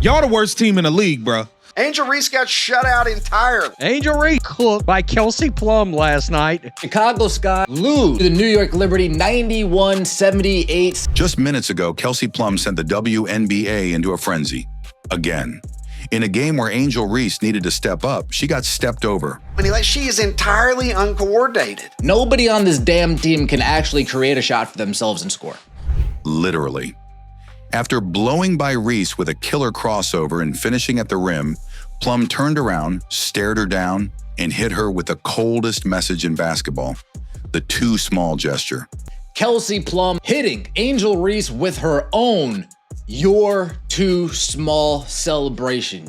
Y'all the worst team in the league, bro. Angel Reese got shut out entirely. Angel Reese cooked by Kelsey Plum last night. Chicago Sky lose to the New York Liberty 91-78. Just minutes ago, Kelsey Plum sent the WNBA into a frenzy. Again. In a game where Angel Reese needed to step up, she got stepped over. She is entirely uncoordinated. Nobody on this damn team can actually create a shot for themselves and score. Literally. After blowing by Reese with a killer crossover and finishing at the rim, Plum turned around, stared her down, and hit her with the coldest message in basketball, the too small gesture. Kelsey Plum hitting Angel Reese with her own "you're too small" celebration.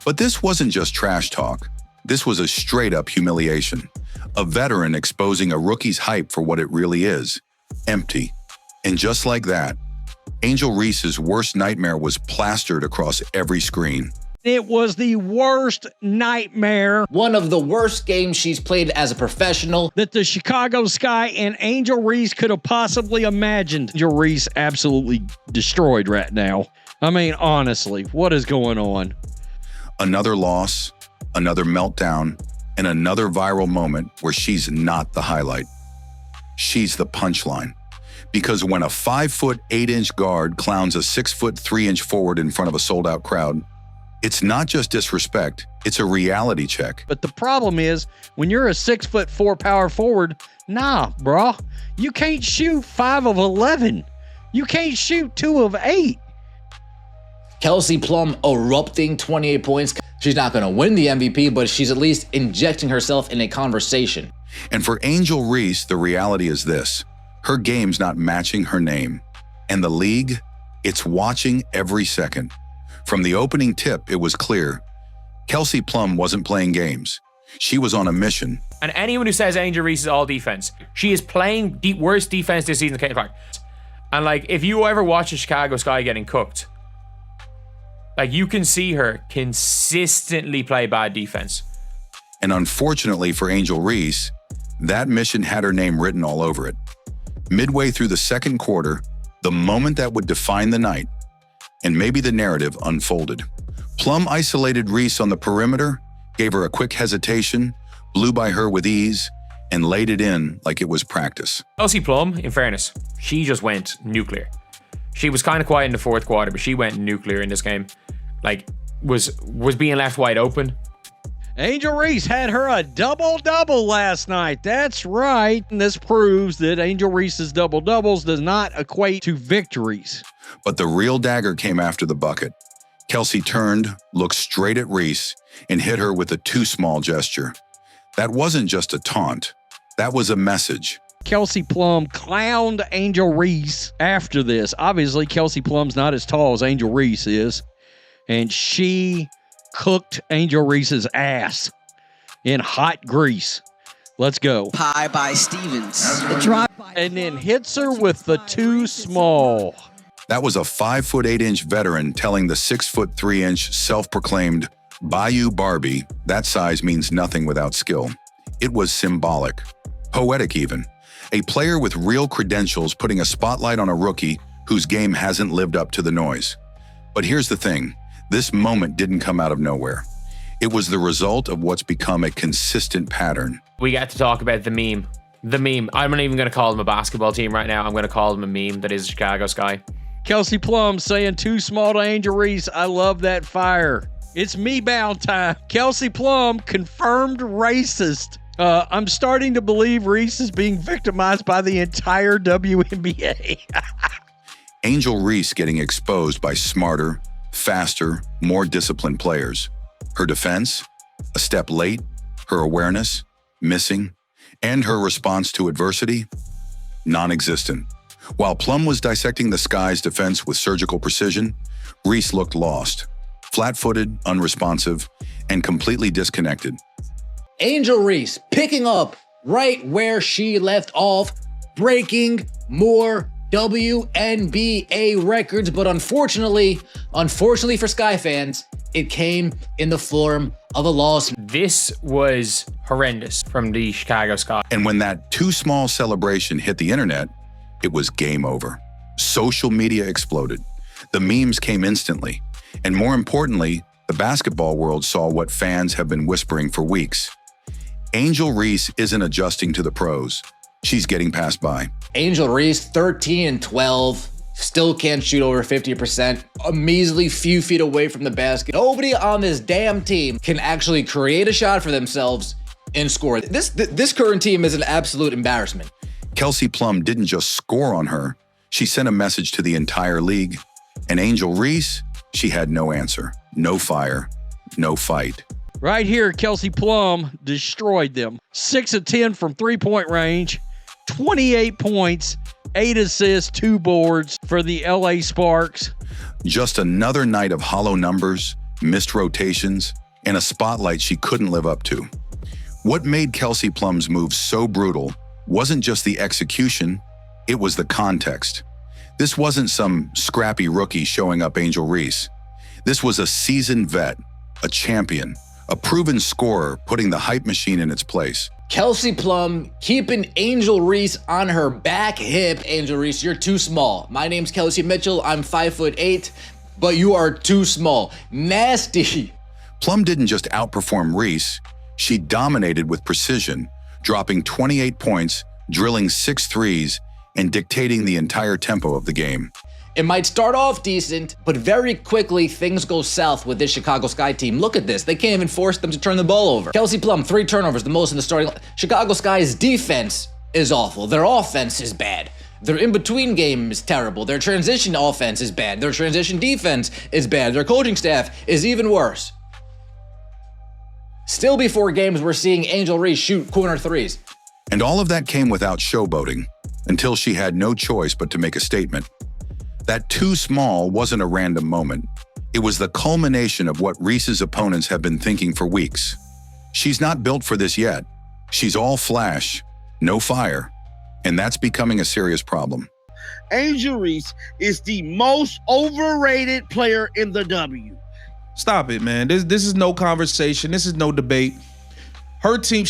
But this wasn't just trash talk. This was a straight-up humiliation. A veteran exposing a rookie's hype for what it really is, empty. And just like that, Angel Reese's worst nightmare was plastered across every screen. It was the worst nightmare. One of the worst games she's played as a professional that the Chicago Sky and Angel Reese could have possibly imagined. Angel Reese absolutely destroyed right now. I mean, honestly, what is going on? Another loss, another meltdown, and another viral moment where she's not the highlight. She's the punchline. Because when a 5'8" guard clowns a 6'3" forward in front of a sold-out crowd, it's not just disrespect, it's a reality check. But the problem is, when you're a 6'4" power forward, nah, bro, you can't shoot 5 of 11. You can't shoot 2 of 8. Kelsey Plum erupting 28 points. She's not going to win the MVP, but she's at least injecting herself in a conversation. And for Angel Reese, the reality is this. Her game's not matching her name. And the league, it's watching every second. From the opening tip, it was clear. Kelsey Plum wasn't playing games. She was on a mission. And anyone who says Angel Reese is all defense, she is playing the worst defense this season. And if you ever watch the Chicago Sky getting cooked, you can see her consistently play bad defense. And unfortunately for Angel Reese, that mission had her name written all over it. Midway through the second quarter, the moment that would define the night, and maybe the narrative, unfolded. Plum isolated Reese on the perimeter, gave her a quick hesitation, blew by her with ease, and laid it in like it was practice. Kelsey Plum, in fairness, she just went nuclear. She was kind of quiet in the fourth quarter, but she went nuclear in this game. Was being left wide open. Angel Reese had her a double-double last night. That's right. And this proves that Angel Reese's double-doubles does not equate to victories. But the real dagger came after the bucket. Kelsey turned, looked straight at Reese, and hit her with a too small gesture. That wasn't just a taunt. That was a message. Kelsey Plum clowned Angel Reese after this. Obviously, Kelsey Plum's not as tall as Angel Reese is. And she cooked Angel Reese's ass in hot grease. Let's go. Pie by Stevens. And then hits her with the too small. That was a 5'8" veteran telling the 6'3" self-proclaimed Bayou Barbie that size means nothing without skill. It was symbolic, poetic even. A player with real credentials putting a spotlight on a rookie whose game hasn't lived up to the noise. But here's the thing. This moment didn't come out of nowhere. It was the result of what's become a consistent pattern. We got to talk about the meme. The meme. I'm not even going to call them a basketball team right now. I'm going to call them a meme that is Chicago Sky. Kelsey Plum saying too small to Angel Reese. I love that fire. It's me bound time. Kelsey Plum confirmed racist. I'm starting to believe Reese is being victimized by the entire WNBA. Angel Reese getting exposed by smarter, faster, more disciplined players. Her defense, a step late, her awareness, missing, and her response to adversity, non-existent. While Plum was dissecting the Sky's defense with surgical precision, Reese looked lost, flat-footed, unresponsive, and completely disconnected. Angel Reese picking up right where she left off, breaking more WNBA records, but unfortunately for Sky fans, it came in the form of a loss. This was horrendous from the Chicago Sky. And when that too small celebration hit the internet, it was game over. Social media exploded. The memes came instantly. And more importantly, the basketball world saw what fans have been whispering for weeks. Angel Reese isn't adjusting to the pros. She's getting passed by. Angel Reese, 13-12, still can't shoot over 50%, a measly few feet away from the basket. Nobody on this damn team can actually create a shot for themselves and score. This current team is an absolute embarrassment. Kelsey Plum didn't just score on her, she sent a message to the entire league. And Angel Reese, she had no answer, no fire, no fight. Right here, Kelsey Plum destroyed them. 6 of 10 from three-point range, 28 points, 8 assists, 2 boards for the LA Sparks. Just another night of hollow numbers, missed rotations, and a spotlight she couldn't live up to. What made Kelsey Plum's move so brutal wasn't just the execution, it was the context. This wasn't some scrappy rookie showing up Angel Reese. This was a seasoned vet, a champion, a proven scorer putting the hype machine in its place. Kelsey Plum keeping Angel Reese on her back hip. Angel Reese, you're too small. My name's Kelsey Mitchell. I'm 5'8", but you are too small. Nasty. Plum didn't just outperform Reese, she dominated with precision, dropping 28 points, drilling 6 threes, and dictating the entire tempo of the game. It might start off decent, but very quickly things go south with this Chicago Sky team. Look at this. They can't even force them to turn the ball over. Kelsey Plum, 3 turnovers, the most in the starting. Chicago Sky's defense is awful. Their offense is bad. Their in-between game is terrible. Their transition offense is bad. Their transition defense is bad. Their coaching staff is even worse. Still before games, we're seeing Angel Reese shoot corner threes. And all of that came without showboating, until she had no choice but to make a statement. That too small wasn't a random moment. It was the culmination of what Reese's opponents have been thinking for weeks. She's not built for this yet. She's all flash, no fire, and that's becoming a serious problem. Angel Reese is the most overrated player in the W. Stop it, man. This is no conversation. This is no debate. Her team,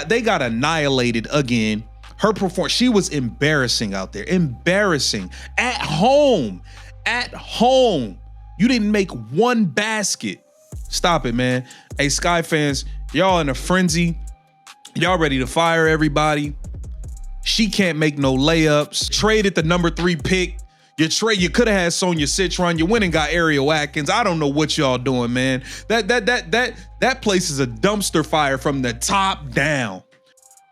they got annihilated again. Her performance, she was embarrassing out there. Embarrassing. At home. At home. You didn't make one basket. Stop it, man. Hey, Sky fans, y'all in a frenzy. Y'all ready to fire everybody. She can't make no layups. Traded the number 3 pick. You could have had Sonia Citron. You went and got Ariel Atkins. I don't know what y'all doing, man. That place is a dumpster fire from the top down.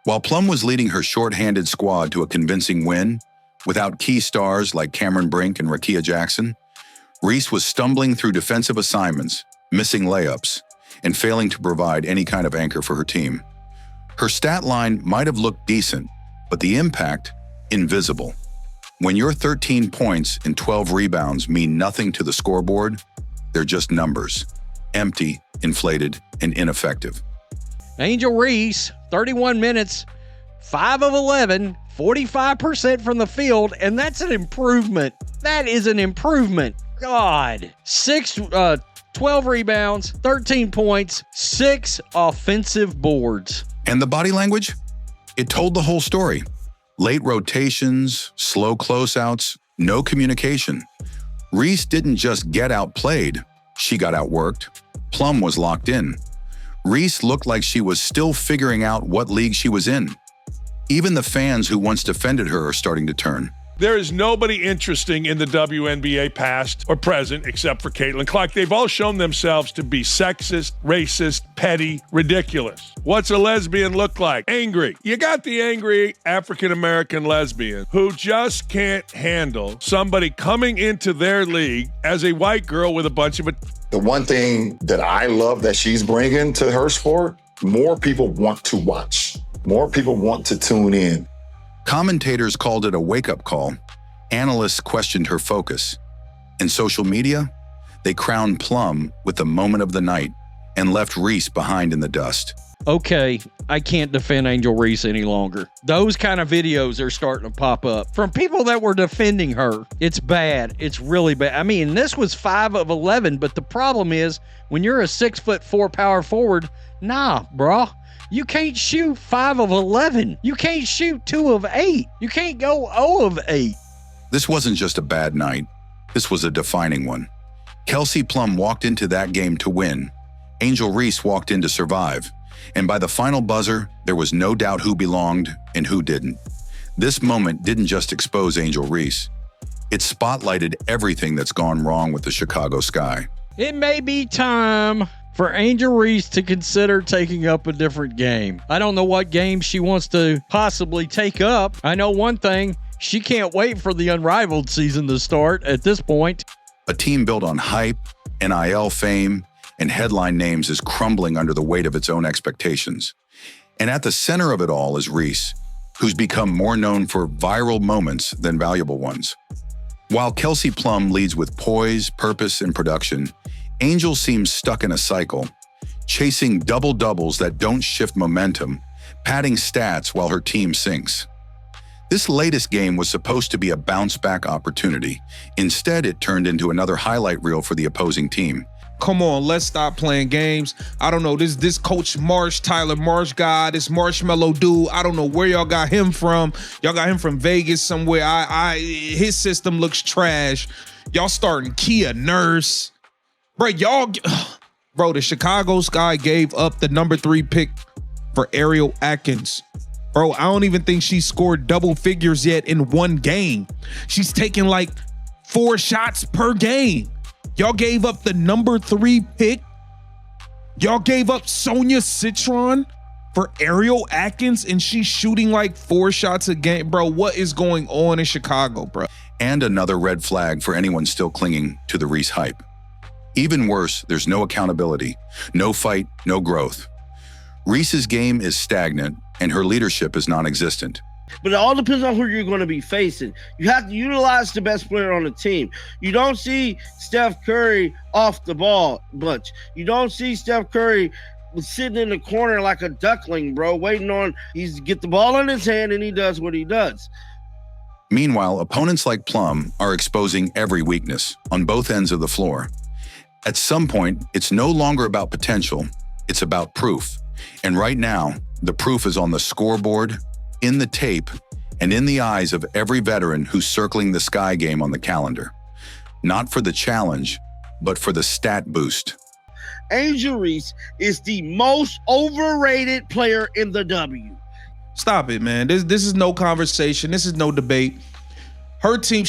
While Plum was leading her short-handed squad to a convincing win, without key stars like Cameron Brink and Rakia Jackson, Reese was stumbling through defensive assignments, missing layups, and failing to provide any kind of anchor for her team. Her stat line might have looked decent, but the impact, invisible. When your 13 points and 12 rebounds mean nothing to the scoreboard, they're just numbers, empty, inflated, and ineffective. Angel Reese, 31 minutes, 5 of 11, 45% from the field, and that's an improvement. That is an improvement. God. 12 rebounds, 13 points, 6 offensive boards. And the body language? It told the whole story. Late rotations, slow closeouts, no communication. Reese didn't just get outplayed, she got outworked. Plum was locked in. Reese looked like she was still figuring out what league she was in. Even the fans who once defended her are starting to turn. There is nobody interesting in the WNBA past or present except for Caitlin Clark. They've all shown themselves to be sexist, racist, petty, ridiculous. What's a lesbian look like? Angry. You got the angry African-American lesbian who just can't handle somebody coming into their league as a white girl with a bunch of it. The one thing that I love that she's bringing to her sport, more people want to watch. More people want to tune in. Commentators called it a wake-up call. Analysts questioned her focus. In social media, they crowned Plum with the moment of the night and left Reese behind in the dust. Okay, I can't defend Angel Reese any longer. Those kind of videos are starting to pop up from people that were defending her. It's bad. It's really bad. I mean, this was 5 of 11, but the problem is when you're a 6'4" power forward, nah, brah. You can't shoot 5 of 11. You can't shoot 2 of 8. You can't go 0 of 8. This wasn't just a bad night. This was a defining one. Kelsey Plum walked into that game to win. Angel Reese walked in to survive. And by the final buzzer, there was no doubt who belonged and who didn't. This moment didn't just expose Angel Reese. It spotlighted everything that's gone wrong with the Chicago Sky. It may be time for Angel Reese to consider taking up a different game. I don't know what game she wants to possibly take up. I know one thing, she can't wait for the Unrivaled season to start at this point. A team built on hype, NIL fame, and headline names is crumbling under the weight of its own expectations. And at the center of it all is Reese, who's become more known for viral moments than valuable ones. While Kelsey Plum leads with poise, purpose, and production, Angel seems stuck in a cycle, chasing double-doubles that don't shift momentum, padding stats while her team sinks. This latest game was supposed to be a bounce-back opportunity. Instead, it turned into another highlight reel for the opposing team. Come on, let's stop playing games. I don't know, this Coach Marsh, Tyler Marsh guy, this Marshmallow dude, I don't know where y'all got him from. Y'all got him from Vegas somewhere. His system looks trash. Y'all starting Kia Nurse. Bro, the Chicago Sky gave up the number 3 pick for Ariel Atkins. Bro, I don't even think she scored double figures yet in one game. She's taking like 4 shots per game. Y'all gave up the number 3 pick. Y'all gave up Sonia Citron for Ariel Atkins, and she's shooting like 4 shots a game. Bro, what is going on in Chicago, bro? And another red flag for anyone still clinging to the Reese hype. Even worse, there's no accountability, no fight, no growth. Reese's game is stagnant, and her leadership is non-existent. But it all depends on who you're going to be facing. You have to utilize the best player on the team. You don't see Steph Curry off the ball much. You don't see Steph Curry sitting in the corner like a duckling, bro, waiting on he's get the ball in his hand and he does what he does. Meanwhile, opponents like Plum are exposing every weakness on both ends of the floor. At some point, it's no longer about potential, it's about proof. And right now, the proof is on the scoreboard, in the tape, and in the eyes of every veteran who's circling the Sky game on the calendar. Not for the challenge, but for the stat boost. Angel Reese is the most overrated player in the W. Stop it, man. This is no conversation. This is no debate. Her team,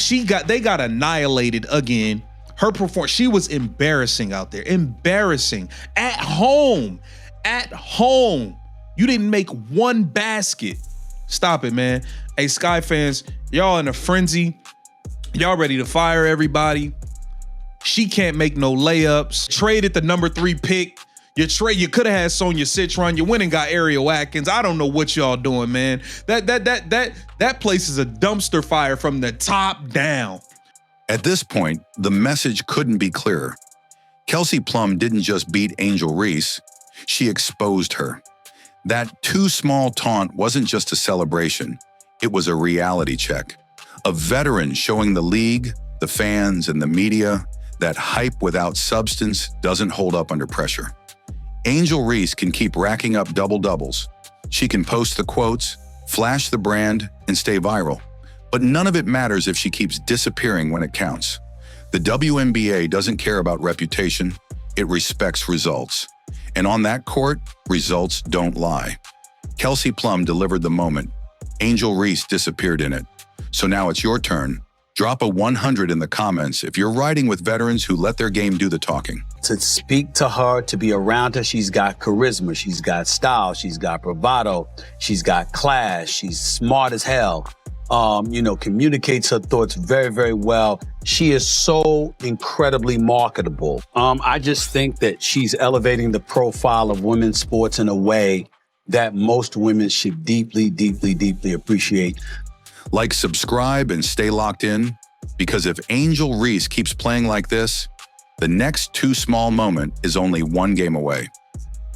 they got annihilated again. Her performance, she was embarrassing out there. Embarrassing. At home. You didn't make one basket. Stop it, man. Hey, Sky fans, y'all in a frenzy. Y'all ready to fire everybody. She can't make no layups. Traded the number 3 pick. You could have had Sonia Citron. You went and got Ariel Atkins. I don't know what y'all doing, man. That place is a dumpster fire from the top down. At this point, the message couldn't be clearer. Kelsey Plum didn't just beat Angel Reese, she exposed her. That too small taunt wasn't just a celebration, it was a reality check. A veteran showing the league, the fans, and the media that hype without substance doesn't hold up under pressure. Angel Reese can keep racking up double-doubles. She can post the quotes, flash the brand, and stay viral. But none of it matters if she keeps disappearing when it counts. The WNBA doesn't care about reputation, it respects results. And on that court, results don't lie. Kelsey Plum delivered the moment. Angel Reese disappeared in it. So now it's your turn. Drop a 100 in the comments if you're riding with veterans who let their game do the talking. To speak to her, to be around her, she's got charisma, she's got style, she's got bravado, she's got class, she's smart as hell. Communicates her thoughts very, very well. She is so incredibly marketable. I just think that she's elevating the profile of women's sports in a way that most women should deeply, deeply, deeply appreciate. Like, subscribe, and stay locked in, because if Angel Reese keeps playing like this, the next too small moment is only one game away.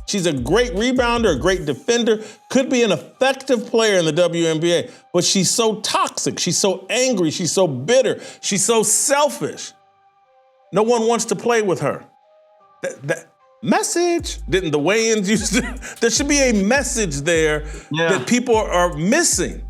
She's a great rebounder, a great defender, could be an effective player in the WNBA, but she's so toxic, she's so angry, she's so bitter, she's so selfish. No one wants to play with her. That message, didn't the weigh-ins used to? There should be a message there that people are missing.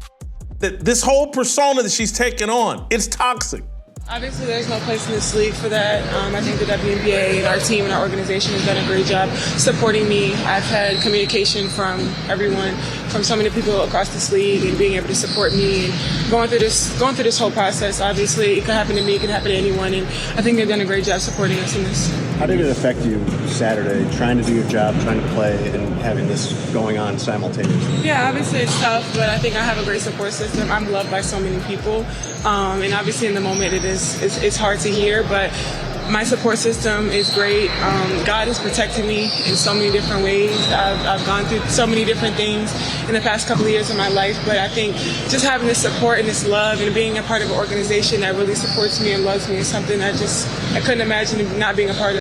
That this whole persona that she's taken on, it's toxic. Obviously, there's no place in this league for that. I think the WNBA and our team and our organization has done a great job supporting me. I've had communication from everyone, from so many people across this league, and being able to support me and going through this whole process. Obviously, it could happen to me, it could happen to anyone, and I think they've done a great job supporting us in this. How did it affect you Saturday, trying to do your job, trying to play, and having this going on simultaneously? Yeah, obviously it's tough, but I think I have a great support system. I'm loved by so many people, and obviously in the moment it's hard to hear, but my support system is great. God has protected me in so many different ways. I've gone through so many different things in the past couple of years of my life, but I think just having this support and this love and being a part of an organization that really supports me and loves me is something I couldn't imagine not being a part of.